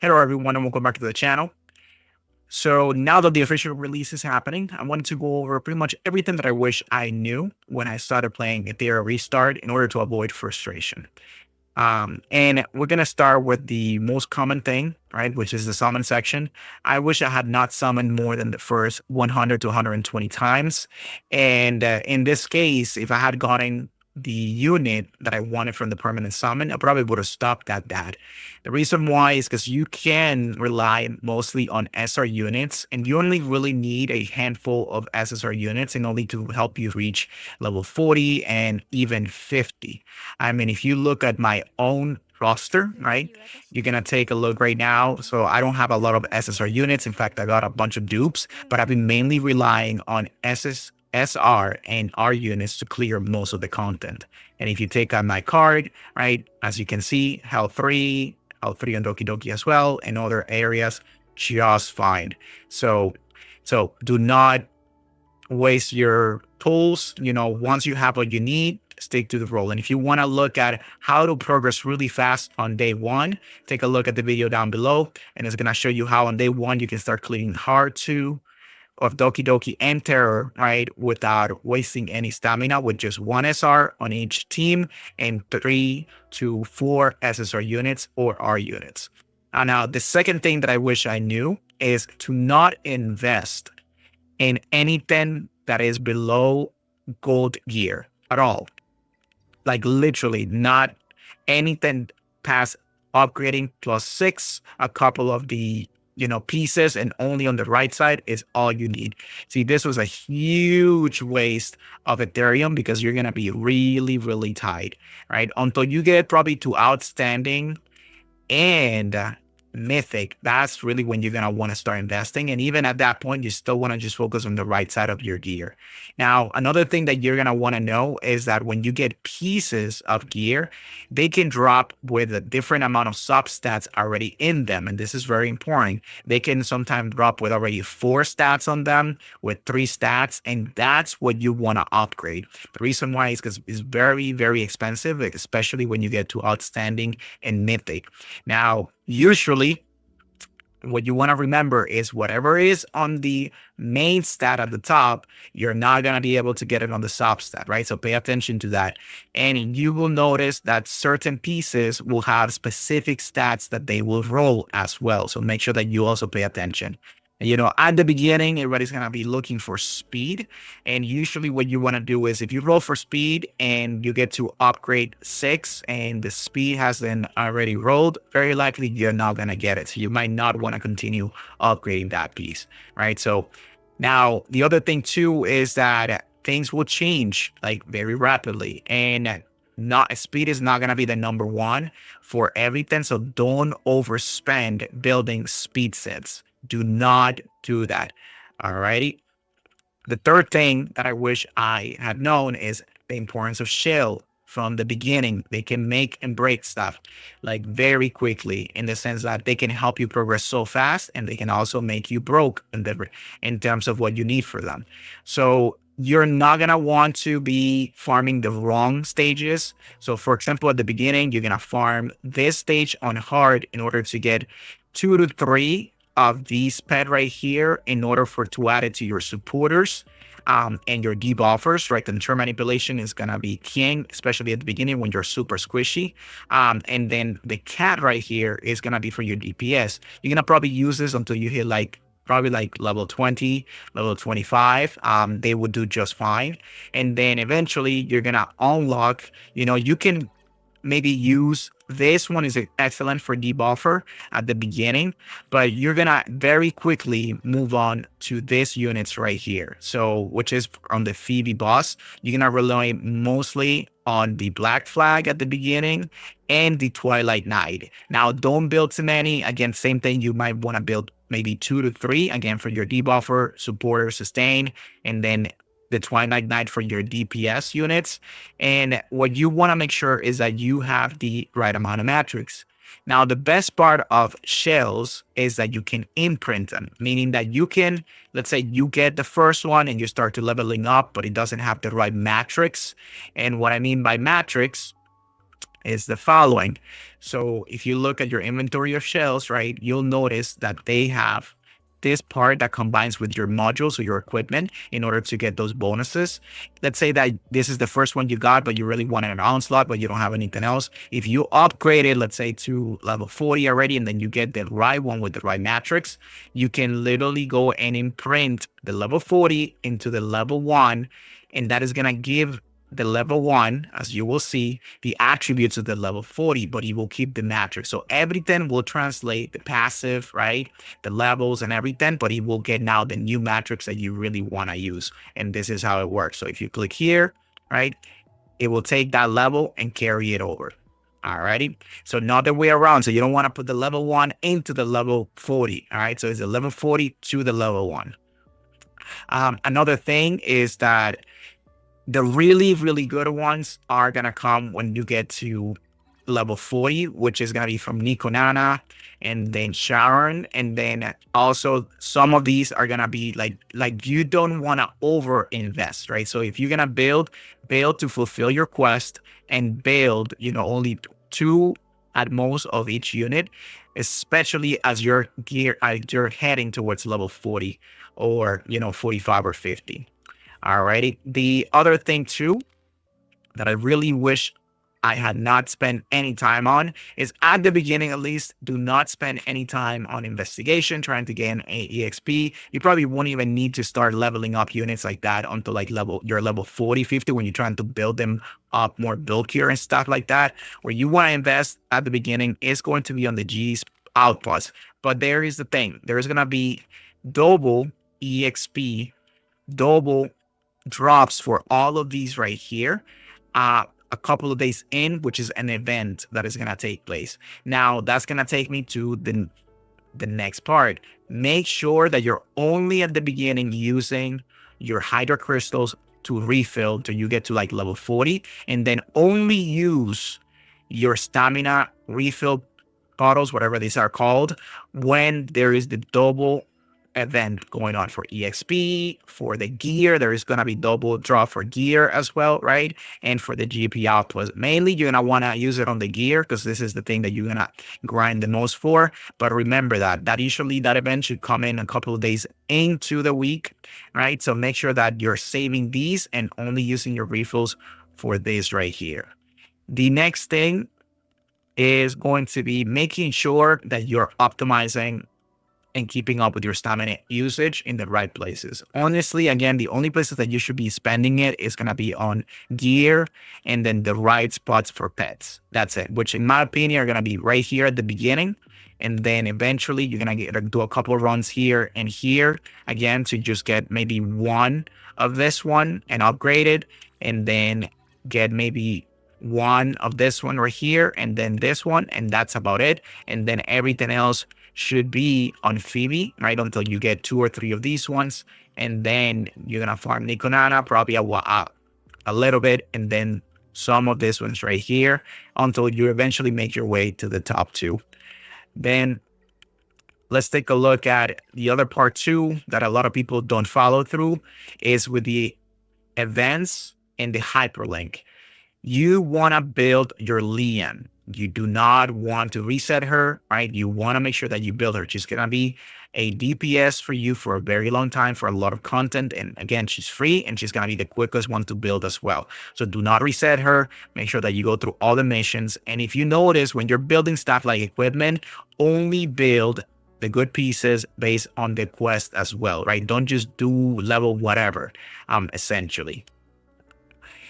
Hello everyone and welcome back to the channel. So now that the official release is happening, I wanted to go over pretty much everything that I wish I knew when I started playing Etheria Restart in order to avoid frustration. And we're gonna start with the most common thing, right, which is the summon section. I wish I had not summoned more than the first 100 to 120 times. And in this case, if I had gotten the unit that I wanted from the permanent summon, I probably would have stopped at that. The reason why is because you can rely mostly on SR units, and you only really need a handful of SSR units in order to help you reach level 40 and even 50. I mean, if you look at my own roster, right, you're going to take a look right now. So I don't have a lot of SSR units. In fact, I got a bunch of dupes, but I've been mainly relying on SR and R units to clear most of the content. And if you take out my card, right, as you can see, health 3 on Doki Doki as well, and other areas just fine. So do not waste your tools. Once you have what you need, stick to the role. And if you want to look at how to progress really fast on day one, take a look at the video down below, and it's going to show you how on day one you can start clearing hard 2 of Doki Doki and Terror, right, without wasting any stamina, with just 1 SR on each team and 3 to 4 SSR units or R units. Now, the second thing that I wish I knew is to not invest in anything that is below gold gear at all. Like literally not anything past upgrading +6, a couple of the pieces, and only on the right side is all you need. See, this was a huge waste of Ethereum because you're gonna be really, really tight, right? Until you get probably to outstanding and mythic, that's really when you're going to want to start investing. And even at that point, you still want to just focus on the right side of your gear. Now, another thing that you're going to want to know is that when you get pieces of gear, they can drop with a different amount of substats already in them. And this is very important. They can sometimes drop with already 4 stats on them, with 3 stats, and that's what you want to upgrade. The reason why is because it's very, very expensive, especially when you get to outstanding and mythic. Now, usually what you want to remember is whatever is on the main stat at the top, you're not going to be able to get it on the sub stat, right? So pay attention to that. And you will notice that certain pieces will have specific stats that they will roll as well. So make sure that you also pay attention. At the beginning, everybody's going to be looking for speed. And usually what you want to do is if you roll for speed and you get to upgrade 6 and the speed has been already rolled, very likely you're not going to get it. So you might not want to continue upgrading that piece, right? So now the other thing too is that things will change like very rapidly, and not speed is not going to be the number one for everything. So don't overspend building speed sets. Do not do that. Alrighty. The third thing that I wish I had known is the importance of shell from the beginning. They can make and break stuff like very quickly, in the sense that they can help you progress so fast, and they can also make you broke in terms of what you need for them. So you're not going to want to be farming the wrong stages. So for example, at the beginning, you're going to farm this stage on hard in order to get 2 to 3 of these pet right here in order to add it to your supporters and your debuffers, right? Control manipulation is going to be king, especially at the beginning when you're super squishy. And then the cat right here is going to be for your DPS. You're going to probably use this until you hit probably like level 20, level 25. They would do just fine. And then eventually you're going to unlock, you can maybe use this one is excellent for debuffer at the beginning, but you're gonna very quickly move on to these units right here. So which is on the Phoebe boss, you're gonna rely mostly on the Black Flag at the beginning and the Twilight Knight. Now don't build too many. Again, same thing, you might want to build maybe 2 to 3 again for your debuffer, supporter, sustain, and then the Twilight Knight for your DPS units. And what you want to make sure is that you have the right amount of matrix. Now, the best part of shells is that you can imprint them, meaning that you can, let's say you get the first one and you start to leveling up, but it doesn't have the right matrix. And what I mean by matrix is the following. So if you look at your inventory of shells, right, you'll notice that they have this part that combines with your modules or your equipment in order to get those bonuses. Let's say that this is the first one you got, but you really wanted an onslaught, but you don't have anything else. If you upgrade it, let's say to level 40 already, and then you get the right one with the right matrix, you can literally go and imprint the level 40 into the level 1, and that is going to give the level 1, as you will see, the attributes of the level 40, but you will keep the matrix. So everything will translate the passive, right? The levels and everything, but it will get now the new matrix that you really want to use. And this is how it works. So if you click here, right, it will take that level and carry it over. Alrighty. So not the way around. So you don't want to put the level 1 into the level 40. All right. So it's the level 40 to the level 1. Another thing is that the really, really good ones are going to come when you get to level 40, which is going to be from Nico Nana and then Sharon. And then also some of these are going to be like you don't want to over invest, right? So if you're going to build to fulfill your quest and build, only 2 at most of each unit, especially as you're heading towards level 40 or, 45 or 50. Alrighty. The other thing too that I really wish I had not spent any time on is, at the beginning at least, do not spend any time on investigation trying to gain a EXP. You probably won't even need to start leveling up units like that until like your level 40, 50, when you're trying to build them up more bulkier and stuff like that. Where you want to invest at the beginning is going to be on the G's outputs. But there is the thing. There is going to be double EXP, double drops for all of these right here a couple of days in, which is an event that is going to take place. Now that's going to take me to the next part. Make sure that you're only at the beginning using your hydro crystals to refill till you get to like level 40, and then only use your stamina refill bottles, whatever these are called, when there is the double event going on for EXP. For the gear, there is going to be double draw for gear as well, right? And for the GP output, mainly you're going to want to use it on the gear because this is the thing that you're going to grind the most for. But remember that usually that event should come in a couple of days into the week, right? So make sure that you're saving these and only using your refills for this right here. The next thing is going to be making sure that you're optimizing and keeping up with your stamina usage in the right places. Honestly, again, the only places that you should be spending it is going to be on gear and then the right spots for pets. That's it, which in my opinion are going to be right here at the beginning. And then eventually you're going to do a couple of runs here and here again to just get maybe one of this one and upgrade it, and then get maybe one of this one right here and then this one, and that's about it. And then everything else should be on Phoebe, right? Until you get 2 or 3 of these ones. And then you're going to farm Nikonana probably a little bit. And then some of these ones right here until you eventually make your way to the top 2. Then let's take a look at the other part too that a lot of people don't follow through, is with the events and the hyperlink. You want to build your Lian. You do not want to reset her, right? You want to make sure that you build her. She's going to be a DPS for you for a very long time, for a lot of content. And again, she's free and she's going to be the quickest one to build as well. So do not reset her. Make sure that you go through all the missions. And if you notice, when you're building stuff like equipment, only build the good pieces based on the quest as well, right? Don't just do level whatever, essentially.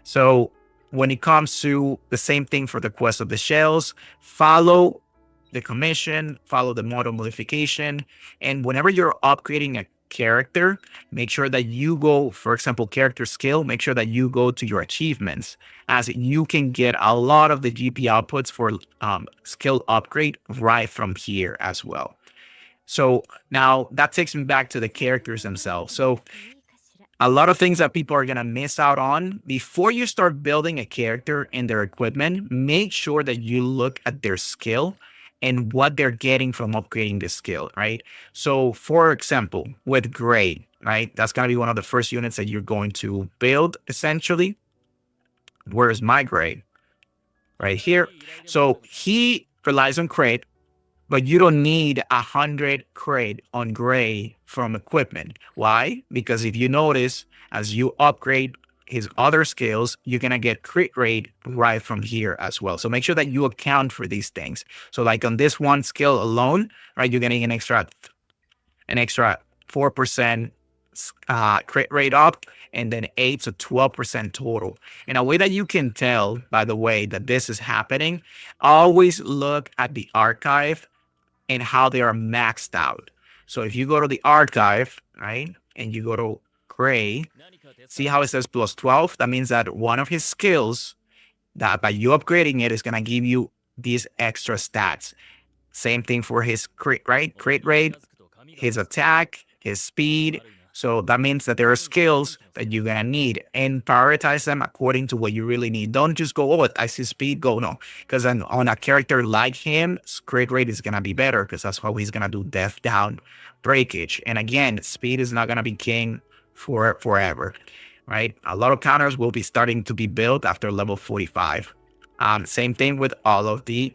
So when it comes to the same thing for the quest of the shells, follow the commission, follow the model modification. And whenever you're upgrading a character, make sure that you go, for example, character skill, make sure that you go to your achievements, as you can get a lot of the GP outputs for skill upgrade right from here as well. So now that takes me back to the characters themselves. So a lot of things that people are going to miss out on before you start building a character and their equipment. Make sure that you look at their skill and what they're getting from upgrading the skill, right? So for example, with Gray, right? That's going to be one of the first units that you're going to build essentially. Where's my Gray? right here. So he relies on crate, but you don't need 100 crate on gray from equipment. Why? Because if you notice, as you upgrade his other skills, you're gonna get crit rate right from here as well. So make sure that you account for these things. So like on this one skill alone, right, you're getting an extra 4% crit rate up, and then 8 to 12% total. And a way that you can tell, by the way, that this is happening, always look at the archive and how they are maxed out. So if you go to the archive, right, and you go to gray, see how it says plus 12? That means that one of his skills, that by you upgrading it, is going to give you these extra stats. Same thing for his crit, right? Crit rate, his attack, his speed. So that means that there are skills that you're gonna need, and prioritize them according to what you really need. Don't just go, oh, I see speed, go. No, because on a character like him, crit rate is gonna be better because that's how he's gonna do death down breakage. And again, speed is not gonna be king for forever, right? A lot of counters will be starting to be built after level 45. Same thing with all of the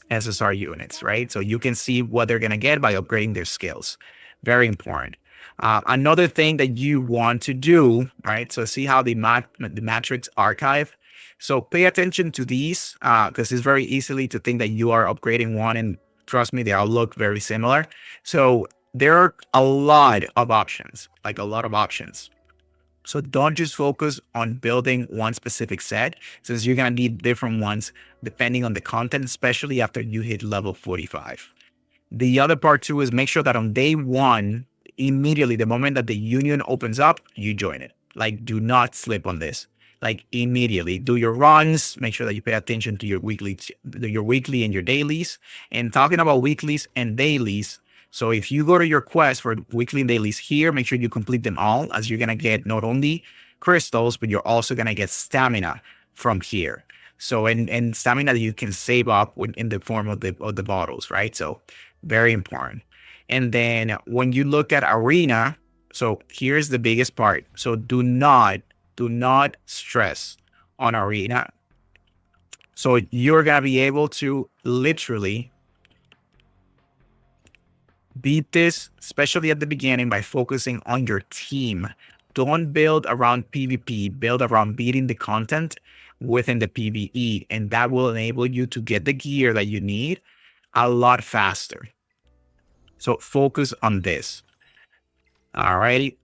SSR units, right? So you can see what they're gonna get by upgrading their skills. Very important. Another thing that you want to do, right? So see how the matrix archive. So pay attention to these because it's very easily to think that you are upgrading one, and trust me, they all look very similar. So there are a lot of options, like a lot of options. So don't just focus on building one specific set, since you're gonna need different ones depending on the content, especially after you hit level 45. The other part too is make sure that on day one, immediately, the moment that the union opens up, you join it. Like, do not slip on this. Like immediately, do your runs. Make sure that you pay attention to your weekly and your dailies. And talking about weeklies and dailies, so if you go to your quest for weekly and dailies here, make sure you complete them all, as you're gonna get not only crystals, but you're also gonna get stamina from here. So and stamina that you can save up in the form of the bottles, right? So very important. And then when you look at arena, so here's the biggest part. So do not stress on arena. So you're gonna be able to literally beat this, especially at the beginning, by focusing on your team. Don't build around PvP, build around beating the content within the PvE, and that will enable you to get the gear that you need a lot faster. So focus on this. Alrighty.